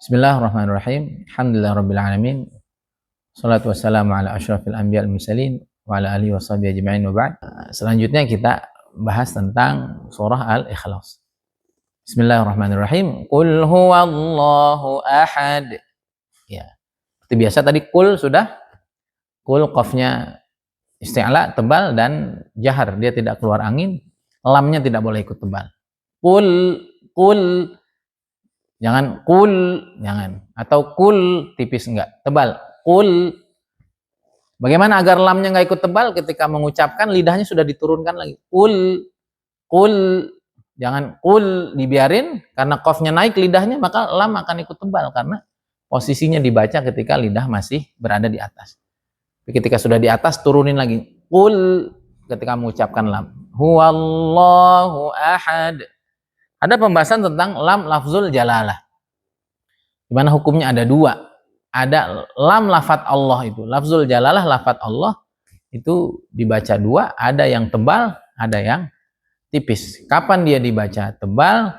Bismillahirrahmanirrahim. Alhamdulillahirabbil alamin. Shalatu wassalamu ala asyrafil anbiya'il mursalin wa ala alihi washabihi ajma'in wa ba'd. Selanjutnya kita bahas tentang surah Al-Ikhlas. Bismillahirrahmanirrahim. Qul huwallahu ahad. Ya. Seperti biasa tadi qul sudah. Qul qafnya isti'la tebal dan jahar, dia tidak keluar angin. Lamnya tidak boleh ikut tebal. Qul jangan kul, jangan. Atau kul tipis enggak, tebal. Kul. Bagaimana agar lamnya enggak ikut tebal ketika mengucapkan lidahnya sudah diturunkan lagi. Kul. Jangan kul dibiarin karena qafnya naik lidahnya maka lam akan ikut tebal karena posisinya dibaca ketika lidah masih berada di atas. Ketika sudah di atas turunin lagi. Kul ketika mengucapkan lam. Huwallahu ahad. Ada pembahasan tentang lam lafzul jalalah. Di mana hukumnya ada dua. Ada lam lafat Allah itu. Lafzul jalalah lafat Allah itu dibaca dua. Ada yang tebal, ada yang tipis. Kapan dia dibaca tebal?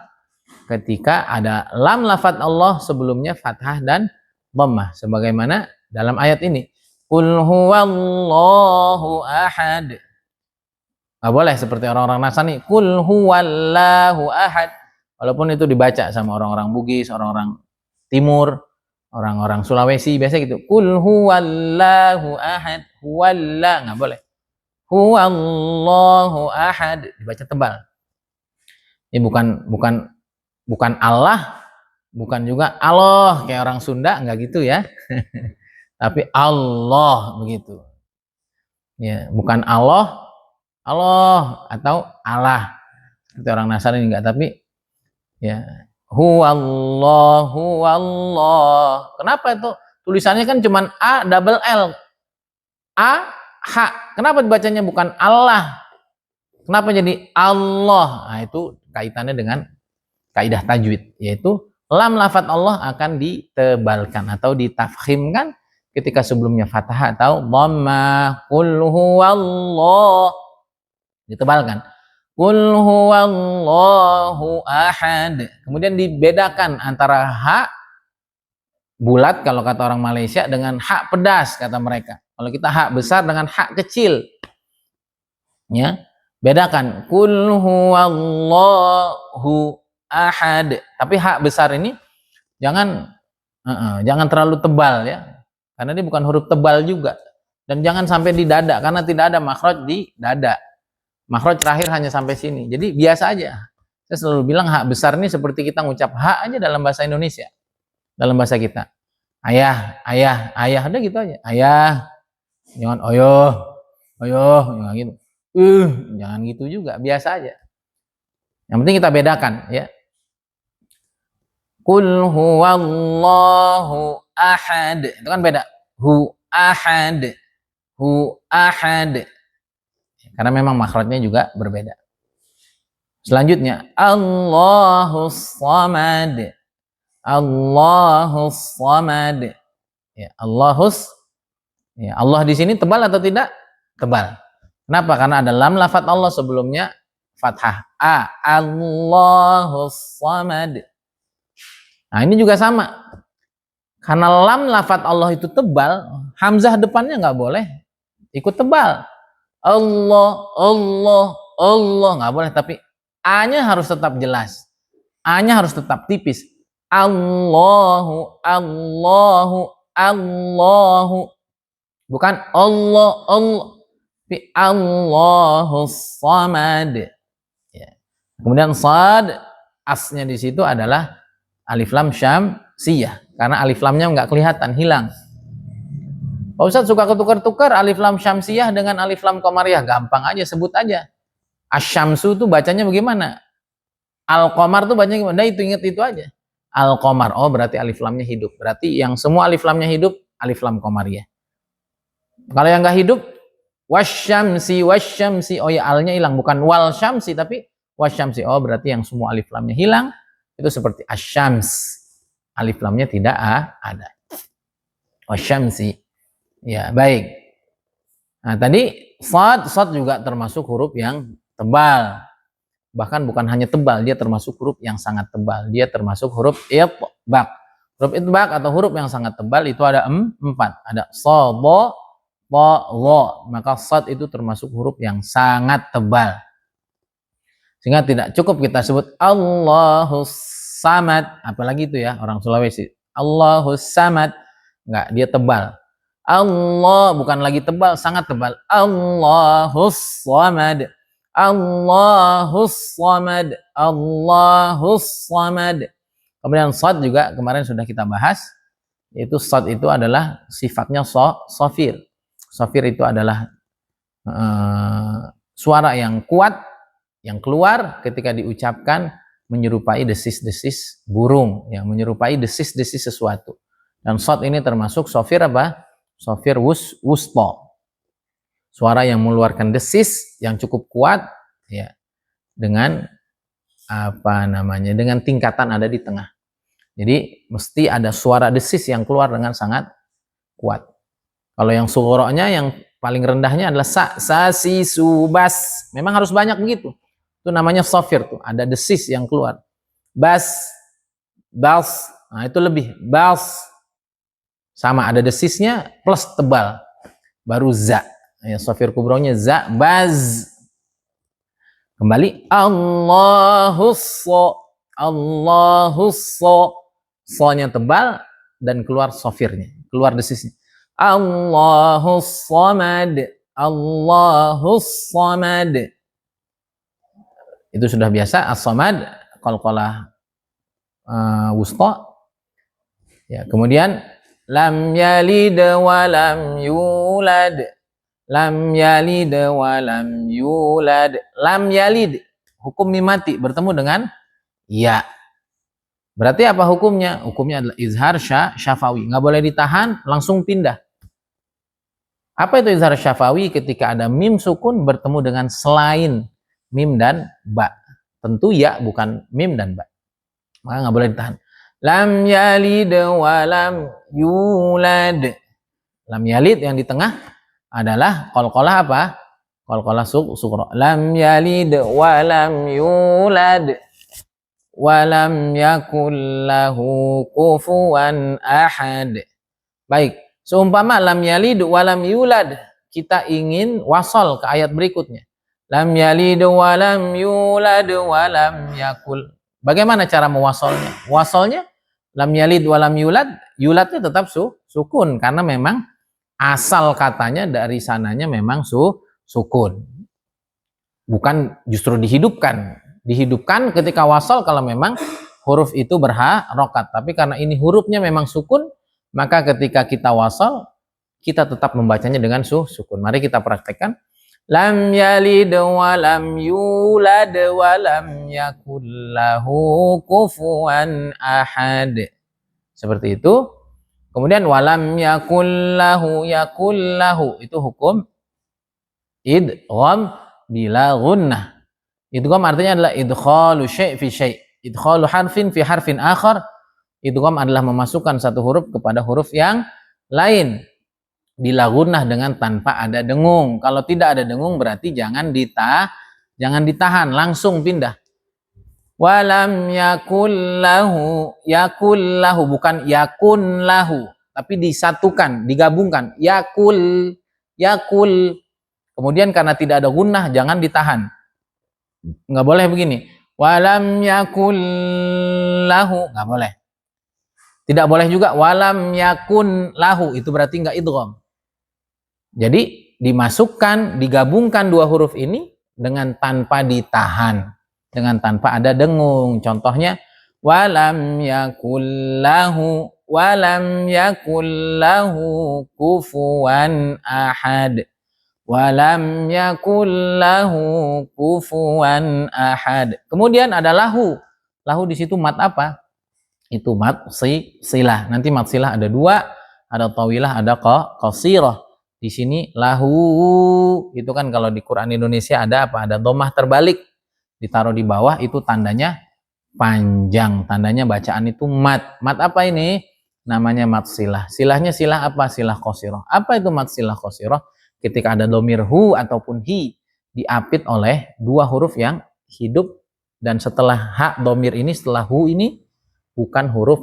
Ketika ada lam lafat Allah sebelumnya fathah dan dhammah. Sebagaimana dalam ayat ini. Qul huwallahu ahad. Nggak boleh seperti orang-orang Nasrani, Qul huwallahu ahad. Walaupun itu dibaca sama orang-orang Bugis, orang-orang Timur, orang-orang Sulawesi, biasa gitu. Qul huwallahu ahad. Huwalla, nggak boleh. Huwallahu ahad, dibaca tebal. Ini bukan Allah, bukan juga Allah kayak orang Sunda, nggak gitu ya. Tapi Allah begitu. Ya, bukan Allah atau Allah seperti orang Nasrani enggak, tapi ya huwallahu wallah. Kenapa itu tulisannya kan cuman A double L, A H, kenapa dibacanya bukan Allah, kenapa jadi Allah? Nah, itu kaitannya dengan kaidah tajwid, yaitu lam lafat Allah akan ditebalkan atau ditafkhimkan ketika sebelumnya fathah atau dhammah. Qul huwallah ditebalkan. Qul huwallahu ahad. Kemudian dibedakan antara hak bulat kalau kata orang Malaysia dengan hak pedas kata mereka. Kalau kita hak besar dengan hak kecil. Ya, bedakan. Qul huwallahu ahad. Tapi hak besar ini jangan terlalu tebal ya. Karena dia bukan huruf tebal juga. Dan jangan sampai di dada karena tidak ada makhraj di dada. Makhraj terakhir hanya sampai sini. Jadi biasa aja. Saya selalu bilang hak besar ini seperti kita ngucap hak aja dalam bahasa Indonesia. Dalam bahasa kita. Ayah, udah gitu aja. Ayah. Jangan oyoh, jangan gitu. Jangan gitu juga, biasa aja. Yang penting kita bedakan ya. Qul huwallahu ahad. Itu kan beda. Hu ahad. Karena memang makhrajnya juga berbeda. Selanjutnya Allahus samad. Ya, Allah di sini tebal atau tidak? Tebal. Kenapa? Karena ada lam lafat Allah sebelumnya fathah. Allahus samad. Nah, ini juga sama. Karena lam lafat Allah itu tebal, hamzah depannya nggak boleh ikut tebal. Allah nggak boleh, tapi A-nya harus tetap jelas, A-nya harus tetap tipis. Allahu, bukan Allah, tapi Allahus samad. Ya. Kemudian sad, asnya di situ adalah alif lam syamsiyah, karena alif lamnya nggak kelihatan, hilang. Pak Ustadz suka ketukar-tukar alif lam syamsiyah dengan alif lam qamariyah. Gampang aja, sebut aja. Asyamsu tuh bacanya bagaimana? Al-qamar tuh bacanya gimana? Nah, itu inget itu aja. Al-qamar. Oh, berarti alif lamnya hidup. Berarti yang semua alif lamnya hidup, alif lam qamariyah. Kalau yang nggak hidup, wasyamsi. Oh ya, alnya hilang. Bukan wal syamsi, tapi wasyamsi. Oh, berarti yang semua alif lamnya hilang. Itu seperti asyams. Alif lamnya tidak ada. Wasyamsi. Ya, baik. Nah, tadi sad juga termasuk huruf yang tebal. Bahkan bukan hanya tebal, dia termasuk huruf yang sangat tebal. Dia termasuk huruf itbaq. Huruf itbaq atau huruf yang sangat tebal itu ada 4. Ada so, bo, lo. Maka sad itu termasuk huruf yang sangat tebal. Sehingga tidak cukup kita sebut Allahus Samad, apalagi itu ya orang Sulawesi. Allahus Samad, enggak, dia tebal. Allah bukan lagi tebal, sangat tebal. Allahus Samad. Allahus Samad. Allahus Samad. Kemudian sad juga kemarin sudah kita bahas, yaitu sad itu adalah sifatnya sofir. Sofir itu adalah suara yang kuat, yang keluar ketika diucapkan menyerupai desis-desis burung, yang menyerupai desis-desis sesuatu. Dan shad ini termasuk sofir apa? Sofir wusto. Suara yang mengeluarkan desis yang cukup kuat, ya, dengan dengan tingkatan ada di tengah. Jadi mesti ada suara desis yang keluar dengan sangat kuat. Kalau yang sughronya yang paling rendahnya adalah sa, si, su, bas. Memang harus banyak begitu. Itu namanya sofir tuh, ada desis yang keluar. Bas, bals, nah itu lebih. Bals, sama ada desisnya plus tebal. Baru za, ya, sofir kubronya za, baz. Kembali, Allahus so, Allahus so. So-nya tebal dan keluar sofirnya, keluar desisnya. Allahus samad, Allahus samad. Itu sudah biasa. As-samad qalqalah wusta. Ya, kemudian lam yalid wa lam yulad. Lam yalid wa lam yulad. Lam yalid, hukum mim mati bertemu dengan ya. Berarti apa hukumnya? Hukumnya adalah izhar syafawi. Nggak boleh ditahan, langsung pindah. Apa itu izhar syafawi? Ketika ada mim sukun bertemu dengan selain mim dan ba. Tentu ya, bukan mim dan ba. Maka nggak boleh ditahan. Lam yalid wa lam yulad. Lam yalid yang di tengah adalah qalqalah apa? Qalqalah sughra. Lam yalid wa lam yulad. Wa lam yakul lahu kufuwan ahad. Baik, seumpama lam yalid wa lam yulad, kita ingin wasal ke ayat berikutnya. Lam yalid wa lam yulad wa lam yakul. Bagaimana cara mewasalnya? Wasalnya lam yalid wa lam yulad, yuladnya tetap sukun karena memang asal katanya dari sananya memang sukun. Bukan justru dihidupkan. Dihidupkan ketika wasal kalau memang huruf itu berharokat. Tapi karena ini hurufnya memang sukun, maka ketika kita wasal, kita tetap membacanya dengan sukun. Mari kita praktekkan. Lam yalid wa lam yulad wa lam yakul lahu kufuwan ahad. Seperti itu. Kemudian walam yakul lahu itu hukum idgham bila gunnah. Idgham artinya adalah idkhalu syai' fi syai'. Idkhalu harfin fi harfin akhar. Idgham adalah memasukkan satu huruf kepada huruf yang lain. Bila gunnah dengan tanpa ada dengung. Kalau tidak ada dengung berarti jangan ditahan, langsung pindah. Walam yakul lahu bukan yakun lahu, tapi disatukan, digabungkan. Yakul. Kemudian karena tidak ada gunnah jangan ditahan. Nggak boleh begini. Walam yakul lahu, nggak boleh. Tidak boleh juga walam yakun lahu, itu berarti nggak idgham. Jadi dimasukkan, digabungkan dua huruf ini dengan tanpa ditahan, dengan tanpa ada dengung. Contohnya walam yakul lahu kufuwan ahad. Walam yakul lahu kufuwan ahad. Kemudian ada lahu. Lahu di situ mat apa? Itu mat silah. Nanti mat silah ada dua, ada tawilah, ada qasirah. Di sini lahu itu kan kalau di Quran Indonesia ada apa? Ada dhammah terbalik. Ditaruh di bawah itu tandanya panjang, tandanya bacaan itu mat. Mat apa ini? Namanya mat silah. Silahnya silah apa? Silah qasirah. Apa itu mat silah qasirah? Ketika ada dhamir hu ataupun hi diapit oleh dua huruf yang hidup, dan setelah ha dhamir ini, setelah hu ini bukan huruf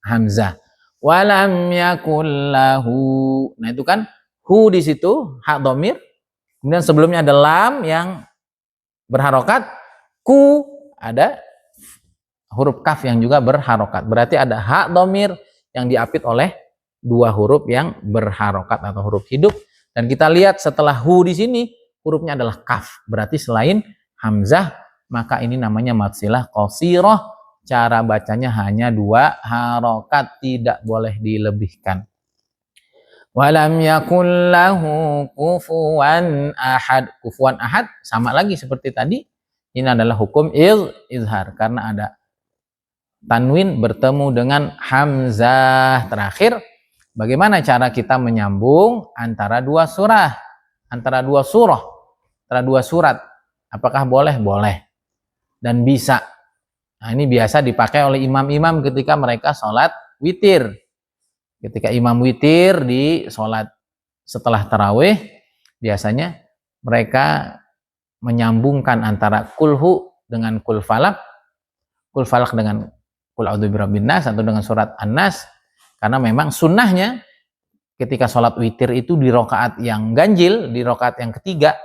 hamzah. Walam yakul lahu. Nah itu kan hu di situ hak dhamir. Kemudian sebelumnya ada lam yang berharokat, ku ada huruf kaf yang juga berharokat. Berarti ada hak dhamir yang diapit oleh dua huruf yang berharokat atau huruf hidup. Dan kita lihat setelah hu di sini hurufnya adalah kaf. Berarti selain hamzah maka ini namanya matsilah qasirah. Cara bacanya hanya dua harokat, tidak boleh dilebihkan. Walam yakul lahu kufuwan ahad. Kufuwan ahad sama lagi seperti tadi. Ini adalah hukum izhar karena ada tanwin bertemu dengan hamzah terakhir. Bagaimana cara kita menyambung antara dua surah, antara dua surah, antara dua surat? Apakah boleh? Boleh dan bisa. Nah, ini biasa dipakai oleh imam-imam ketika mereka sholat witir. Ketika imam witir di sholat setelah tarawih, biasanya mereka menyambungkan antara kulhu dengan kul falak dengan kul a'udzu birabbin nas atau dengan surat an-nas, karena memang sunnahnya ketika sholat witir itu di rokaat yang ganjil, di rokaat yang ketiga,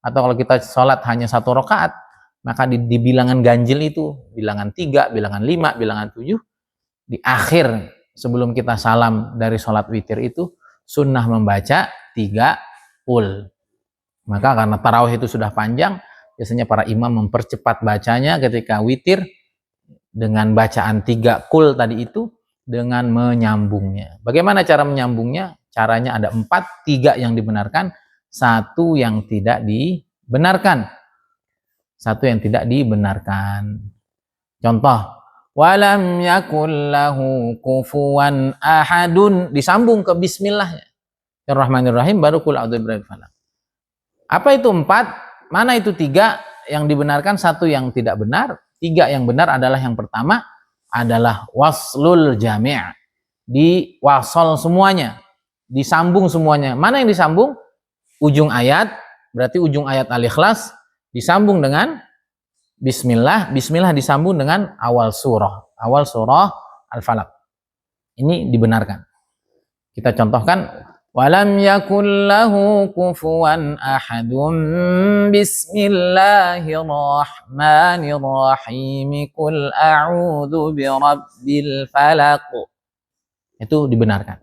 atau kalau kita sholat hanya satu rokaat, maka di bilangan ganjil itu, bilangan 3, bilangan 5, bilangan 7, di akhir sebelum kita salam dari sholat witir itu sunnah membaca 3 kul. Maka karena tarawih itu sudah panjang, biasanya para imam mempercepat bacanya ketika witir dengan bacaan 3 kul tadi itu dengan menyambungnya. Bagaimana cara menyambungnya? Caranya ada 4, 3 yang dibenarkan, 1 yang tidak dibenarkan. 1 yang tidak dibenarkan. Contoh, walam yakul lahu kufuwan ahadun, disambung ke bismillahnya. Bismillahirrahmanirrahim baru kul a'udzu birabbil falaq. Apa itu 4? Mana itu 3 yang dibenarkan, 1 yang tidak benar? 3 yang benar adalah yang pertama adalah waslul jami'. Di wasol semuanya, disambung semuanya. Mana yang disambung? Ujung ayat, berarti ujung ayat Al-Ikhlas disambung dengan bismillah, bismillah disambung dengan awal surah Al-Falaq. Ini dibenarkan. Kita contohkan, walam yakul lahu kufuwan ahadun bismillahirrahmanirrahim qul a'udzu birabbil falaq. Itu dibenarkan.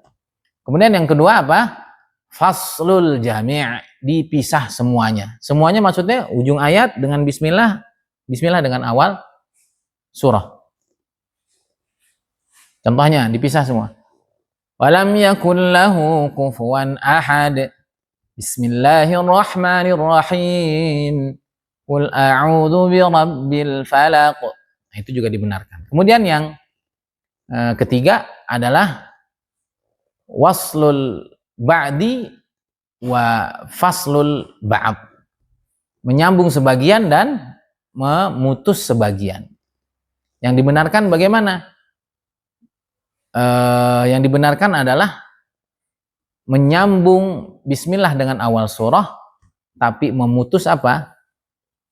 Kemudian yang kedua apa? Faslul jami', dipisah semuanya. Semuanya maksudnya ujung ayat dengan bismillah, bismillah dengan awal surah. Contohnya dipisah semua. Walam yakul lahu kufuwan ahad. Bismillahirrahmanirrahim. Qul a'udzu birabbil falaq. Nah, itu juga dibenarkan. Kemudian yang ketiga adalah waslul ba'di wa faslul ba'd. Menyambung sebagian dan memutus sebagian. Yang dibenarkan bagaimana? Yang dibenarkan adalah menyambung bismillah dengan awal surah, tapi memutus apa?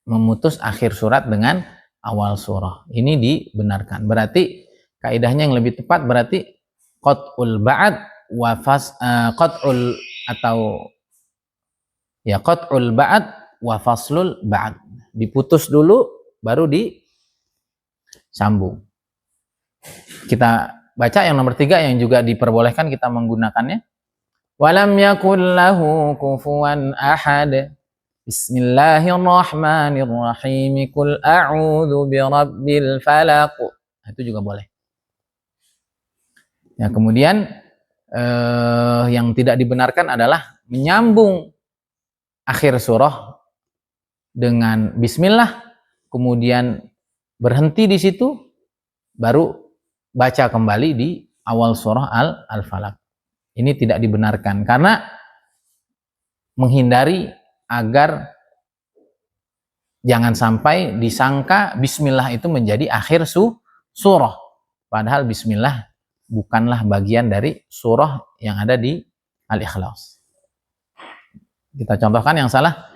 Memutus akhir surat dengan awal surah. Ini dibenarkan. Berarti kaidahnya yang lebih tepat berarti qat'ul ba'd wa qat'ul atau ya qat'ul ba'd wa faslul ba'd. Diputus dulu baru disambung. Kita baca yang nomor 3 yang juga diperbolehkan kita menggunakannya. Walam yakul lahu kufuwan ahad. Bismillahirrahmanirrahim. Qul a'udzu birabbil falaq. Itu juga boleh. Ya, kemudian yang tidak dibenarkan adalah menyambung akhir surah dengan bismillah, kemudian berhenti di situ, baru baca kembali di awal surah Al-Falaq. Ini tidak dibenarkan karena menghindari agar jangan sampai disangka bismillah itu menjadi akhir surah. Padahal bismillah bukanlah bagian dari surah yang ada di Al-Ikhlas. Kita contohkan yang salah.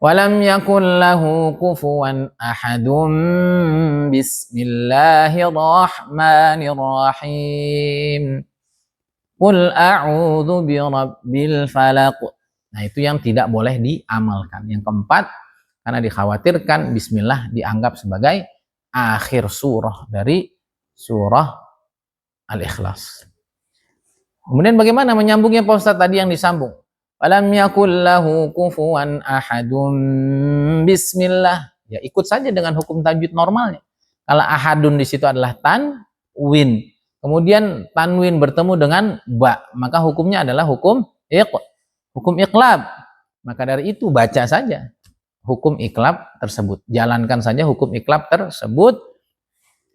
Walam yakul lahu kufuwan ahadun. Bismillahirrahmanirrahim. Qul a'udzu birabbil falaq. Nah, itu yang tidak boleh diamalkan. Yang keempat, karena dikhawatirkan bismillah dianggap sebagai akhir surah dari surah Al-Ikhlas. Kemudian bagaimana menyambungnya Pak Ustadz tadi yang disambung? Walam yakul lahu kufuwan ahadun. Bismillah. Ya ikut saja dengan hukum tajwid normalnya. Kalau ahadun di situ adalah tanwin, kemudian tanwin bertemu dengan ba, maka hukumnya adalah hukum iqlab. Maka dari itu baca saja hukum iqlab tersebut. Jalankan saja hukum iqlab tersebut.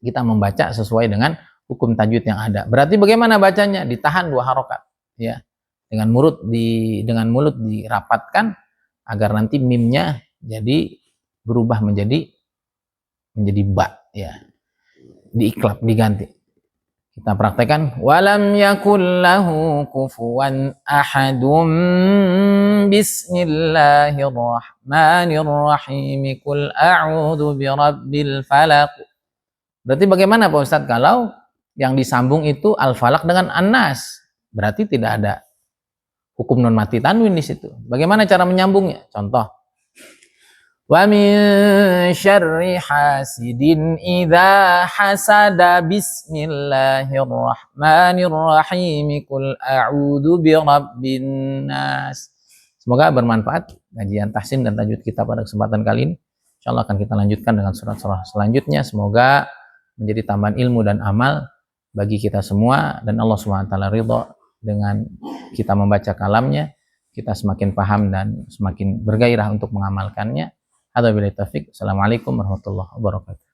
Kita membaca sesuai dengan hukum tajwid yang ada. Berarti bagaimana bacanya? Ditahan 2 harokat, ya. Dengan mulut dirapatkan agar nanti mimnya jadi berubah menjadi ba, ya. Diiklab, diganti. Kita praktekkan. Walam yakul lahu kufuwan ahadum. Bismillahirrahmanirrahim. Qul a'udzu birabbil falaq. Berarti bagaimana Pak Ustadz kalau yang disambung itu al-falaq dengan an-nas? Berarti tidak ada hukum non mati tanwin di situ. Bagaimana cara menyambungnya? Contoh. Wa min syarri hasidin idza hasada. Bismillahirrahmanirrahim. Qul a'udzu birabbin nas. Semoga bermanfaat kajian tahsin dan tajwid kita pada kesempatan kali ini. Insyaallah akan kita lanjutkan dengan surat-surat selanjutnya. Semoga menjadi tambahan ilmu dan amal bagi kita semua, dan Allah SWT ridha dengan kita membaca kalamnya, kita semakin paham dan semakin bergairah untuk mengamalkannya. Hada billahi taufik. Assalamualaikum warahmatullahi wabarakatuh.